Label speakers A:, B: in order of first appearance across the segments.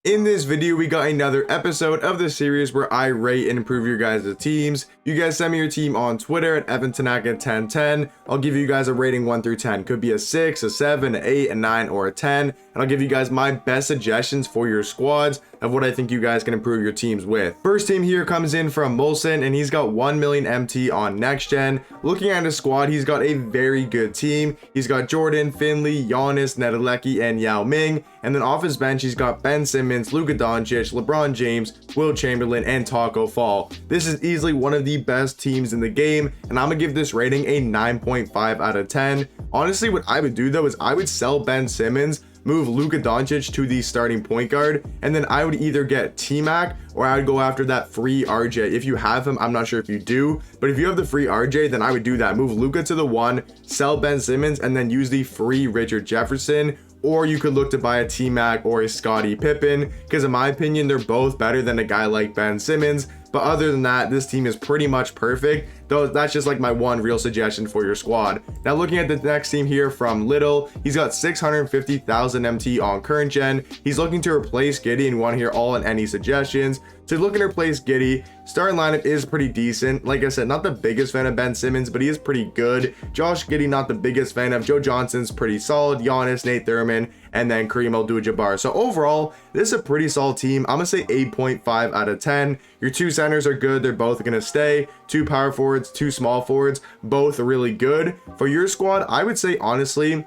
A: In this video, we got another episode of the series where I rate and improve your guys' teams. You guys send me your team on Twitter at EvanTanaka1010. I'll give you guys a rating 1 through 10. Could be a 6, a 7, an 8, a 9, or a 10. And I'll give you guys my best suggestions for your squads of what I think you guys can improve your teams with. First team here comes in from Molson, and he's got 1 million MT on next gen. Looking at his squad, he's got a very good team. He's got Jordan, Finley, Giannis, Nedelecki, and Yao Ming. And then off his bench, he's got Ben Simmons, Luka Doncic, LeBron James, Will Chamberlain, and Taco Fall. This is easily one of the best teams in the game, and I'm gonna give this rating a 9.5 out of 10. Honestly, what I would do though is I would sell Ben Simmons, move Luka Doncic to the starting point guard, and then I would either get T-Mac or I would go after that free RJ. If you have him, I'm not sure if you do, but if you have the free RJ, then I would do that. Move Luka to the 1, sell Ben Simmons, and then use the free Richard Jefferson. Or you could look to buy a T-Mac or a Scottie Pippen, because in my opinion, they're both better than a guy like Ben Simmons. But other than that, this team is pretty much perfect, though that's just like my one real suggestion for your squad. Now looking at the next team here from Little, he's got 650,000 MT on current gen. He's looking to replace Giddey and want to hear all and any suggestions. So looking to replace Giddey, starting lineup is pretty decent. Like I said, not the biggest fan of Ben Simmons, but he is pretty good. Josh Giddey, not the biggest fan of. Joe Johnson's pretty solid. Giannis, Nate Thurman, and then Kareem Abdul-Jabbar. So overall, this is a pretty solid team. I'm gonna say 8.5 out of 10. Your two centers are good. They're both gonna stay. Two power forwards, two small forwards, both really good. For your squad, I would say honestly,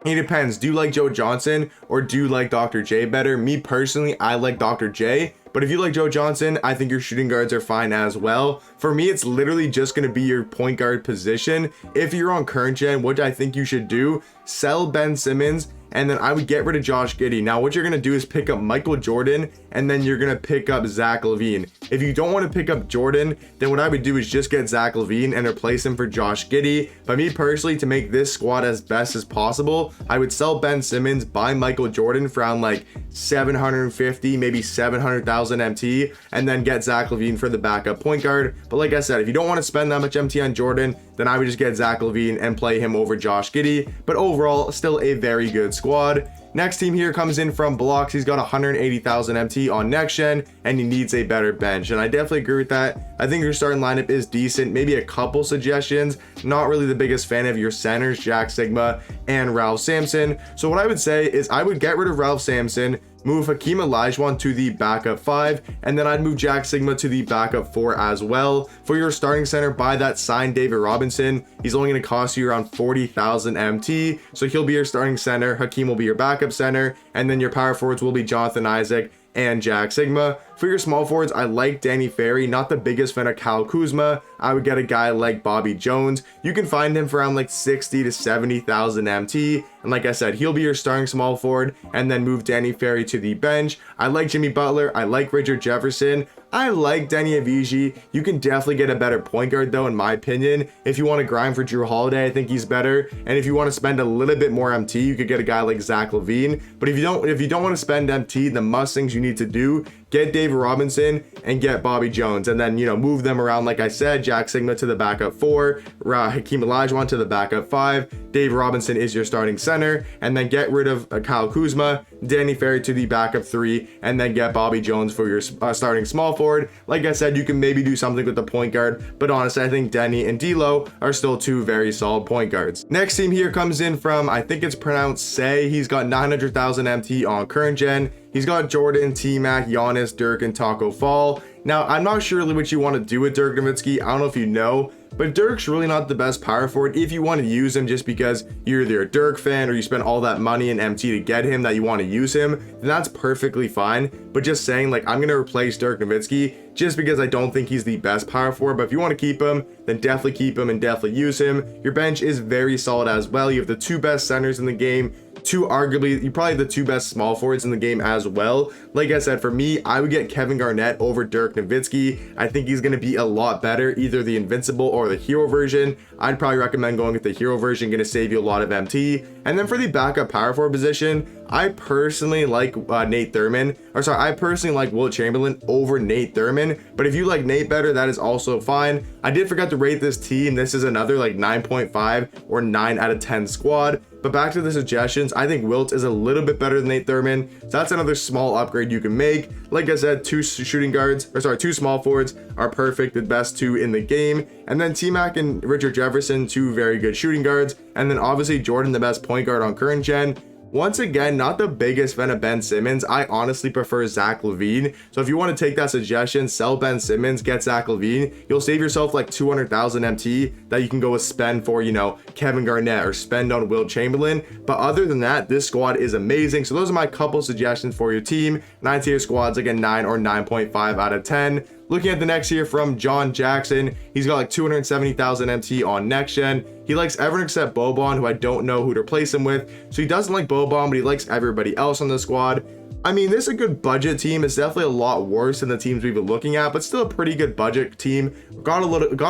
A: it depends. Do you like Joe Johnson or do you like Dr. J better? Me personally, I like Dr. J. But if you like Joe Johnson, I think your shooting guards are fine as well. For me, it's literally just going to be your point guard position. If you're on current gen, what I think you should do, sell Ben Simmons, and then I would get rid of Josh Giddey. Now, what you're going to do is pick up Michael Jordan, and then you're going to pick up Zach LaVine. If you don't want to pick up Jordan, then what I would do is just get Zach LaVine and replace him for Josh Giddey. But me personally, to make this squad as best as possible, I would sell Ben Simmons, buy Michael Jordan for around like 750, maybe 700,000 MT, and then get Zach LaVine for the backup point guard. But like I said, if you don't want to spend that much MT on Jordan, then I would just get Zach LaVine and play him over Josh Giddey. But overall, still a very good squad. Next team here comes in from Blocks. He's got 180,000 MT on next gen, and he needs a better bench. And I definitely agree with that. I think your starting lineup is decent. Maybe a couple suggestions. Not really the biggest fan of your centers, Jack Sigma and Ralph Sampson. So what I would say is I would get rid of Ralph Sampson, move Hakeem Olajuwon to the backup 5, and then I'd move Jack Sigma to the backup 4 as well. For your starting center, buy that signed David Robinson. He's only going to cost you around 40,000 MT, so he'll be your starting center. Hakeem will be your backup center, and then your power forwards will be Jonathan Isaac and Jack Sigma. For your small forwards, I like Danny Ferry. Not the biggest fan of Kyle Kuzma. I would get a guy like Bobby Jones. You can find him for around like 60 to 70,000 MT. And like I said, he'll be your starting small forward, and then move Danny Ferry to the bench. I like Jimmy Butler. I like Richard Jefferson. I like Denny Avicii. You can definitely get a better point guard though, in my opinion. If you want to grind for Drew Holiday, I think he's better. And if you want to spend a little bit more MT, you could get a guy like Zach LaVine. But if you don't want to spend MT, the must things you need to do, get David Robinson and get Bobby Jones, and then, you know, move them around. Like I said, Jack Sigma to the backup 4, Hakeem Olajuwon to the backup 5, Dave Robinson is your starting center, and then get rid of Kyle Kuzma, Danny Ferry to the backup 3, and then get Bobby Jones for your starting small forward. Like I said, you can maybe do something with the point guard, but honestly, I think Denny and D'Lo are still two very solid point guards. Next team here comes in from, I think it's pronounced Say. He's got 900,000 MT on current gen. He's got Jordan, T-Mac, Giannis, Dirk, and Taco Fall. Now, I'm not sure really what you want to do with Dirk Nowitzki. I don't know if you know, but Dirk's really not the best power forward. If you want to use him just because you're either a Dirk fan or you spend all that money in MT to get him that you want to use him, then that's perfectly fine. But just saying, like, I'm going to replace Dirk Nowitzki just because I don't think he's the best power forward. But if you want to keep him, then definitely keep him and definitely use him. Your bench is very solid as well. You have the two best centers in the game, you probably the two best small forwards in the game as well. Like I said, for me, I would get Kevin Garnett over Dirk Nowitzki. I think he's going to be a lot better, either the invincible or the hero version. I'd probably recommend going with the hero version, going to save you a lot of MT. And then for the backup power forward position, I personally like Nate Thurman, I personally like Will Chamberlain over Nate Thurman, but if you like Nate better, that is also fine. I did forget to rate this team. This is another like 9.5 or 9 out of 10 squad. But back to the suggestions, I think Wilt is a little bit better than Nate Thurman, so that's another small upgrade you can make. Like I said, two small forwards are perfect, the best two in the game. And then T-Mac and Richard Jefferson, two very good shooting guards. And then obviously Jordan, the best point guard on current gen. Once again, not the biggest fan of Ben Simmons. I honestly prefer Zach LaVine. So if you want to take that suggestion, sell Ben Simmons, get Zach LaVine, you'll save yourself like 200,000 MT that you can go spend for, you know, Kevin Garnett or spend on Wilt Chamberlain. But other than that, this squad is amazing. So those are my couple suggestions for your team. 9-tier squads, like a 9 or 9.5 out of 10. Looking at the next here from John Jackson, he's got like 270,000 MT on next gen. He likes everyone except Boban, who I don't know who to replace him with. So he doesn't like Boban, but he likes everybody else on the squad. I mean, this is a good budget team. It's definitely a lot worse than the teams we've been looking at, but still a pretty good budget team. Got a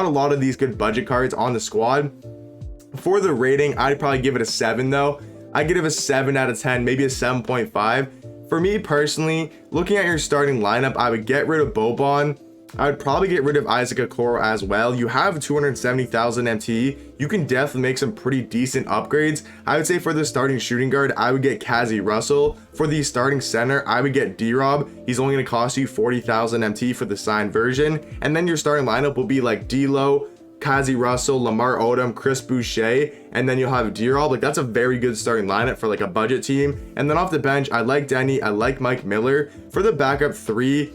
A: lot of these good budget cards on the squad. For the rating, I'd probably give it a 7 though. I give it a 7 out of 10, maybe a 7.5. For me personally, looking at your starting lineup, I would get rid of Boban. I would probably get rid of Isaac Okoro as well. You have 270,000 MT. You can definitely make some pretty decent upgrades. I would say for the starting shooting guard, I would get Cazzie Russell. For the starting center, I would get D-Rob. He's only going to cost you 40,000 MT for the signed version. And then your starting lineup will be like D'Lo, Cazzie Russell, Lamar Odom, Chris Boucher, and then you'll have D-Rob. Like, that's a very good starting lineup for like a budget team. And then off the bench, I like Denny, I like Mike Miller. For the backup three,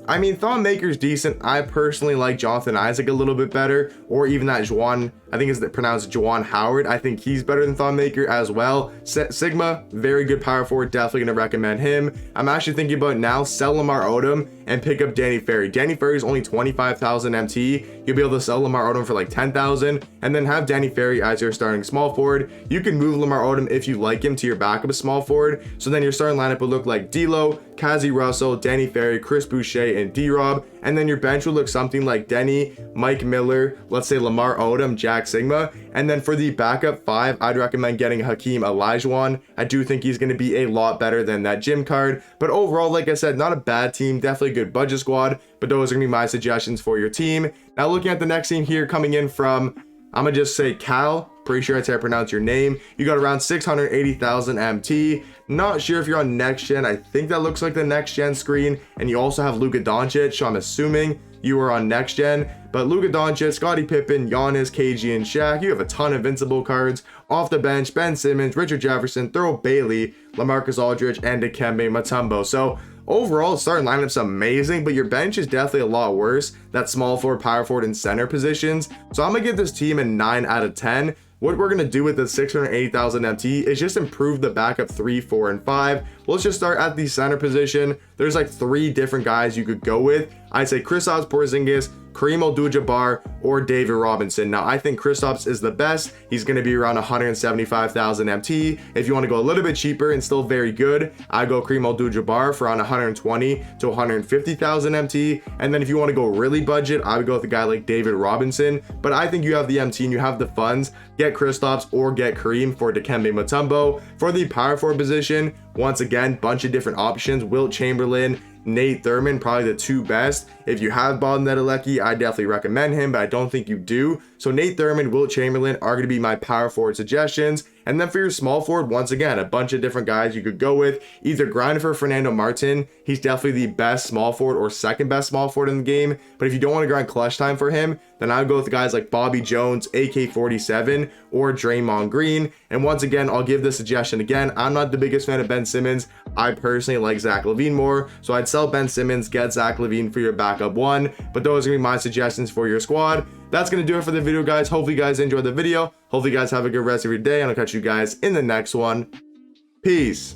A: I mean, Thon Maker's decent. I personally like Jonathan Isaac a little bit better, or even that Juwan, I think it's pronounced Juwan Howard. I think he's better than Thon Maker as well. Sigma, very good power forward, definitely gonna recommend him. I'm actually thinking about now, sell Lamar Odom and pick up Danny Ferry. Danny Ferry is only 25,000 MT. You'll be able to sell Lamar Odom for like 10,000 and then have Danny Ferry as your starting small forward. You can move Lamar Odom if you like him to your backup small forward. So then your starting lineup would look like D'Lo, Cazzie Russell, Danny Ferry, Chris Boucher, and D-Rob. And then your bench would look something like Denny, Mike Miller, let's say Lamar Odom, Jack Sigma. And then for the backup five, I'd recommend getting Hakeem Olajuwon. I do think he's going to be a lot better than that gym card. But overall, like I said, not a bad team, definitely a good budget squad. But those are going to be my suggestions for your team. Now looking at the next team here coming in from, I'm going to just say Cal. Pretty sure that's how I pronounce your name. You got around 680,000 MT. Not sure if you're on next gen. I think that looks like the next gen screen. And you also have Luka Doncic, so I'm assuming you are on next gen. But Luka Doncic, Scottie Pippen, Giannis, KG, and Shaq. You have a ton of invincible cards. Off the bench, Ben Simmons, Richard Jefferson, Thurl Bailey, LaMarcus Aldridge, and Dikembe Mutombo. So overall, the starting lineup's amazing, but your bench is definitely a lot worse. That small forward, power forward, and center positions. So I'm gonna give this team a 9 out of 10. What we're going to do with the 680,000 MT is just improve the backup 3, 4, and 5. Let's just start at the center position. There's like 3 different guys you could go with. I'd say Kristaps Porzingis, Kareem Abdul-Jabbar, or David Robinson. Now, I think Kristaps is the best. He's going to be around 175,000 MT. If you want to go a little bit cheaper and still very good, I go Kareem Abdul-Jabbar for around 120 to 150,000 MT. And then if you want to go really budget, I would go with a guy like David Robinson. But I think you have the MT and you have the funds. Get Kristaps or get Kareem for Dikembe Mutombo. For the power forward position, once again, bunch of different options. Wilt Chamberlain, Nate Thurman, probably the 2 best. If you have Bob Nedelecki, I definitely recommend him, but I don't think you do. So Nate Thurman, Wilt Chamberlain are going to be my power forward suggestions. And then for your small forward, once again, a bunch of different guys you could go with. Either grind for Fernando Martin. He's definitely the best small forward or second best small forward in the game. But if you don't want to grind clutch time for him, then I would go with guys like Bobby Jones, AK-47, or Draymond Green. And once again, I'll give this suggestion again. I'm not the biggest fan of Ben Simmons. I personally like Zach LaVine more. So I'd sell Ben Simmons, get Zach LaVine for your backup 1. But those are going to be my suggestions for your squad. That's going to do it for the video, guys. Hopefully you guys enjoyed the video. Hopefully you guys have a good rest of your day, and I'll catch you guys in the next one. Peace.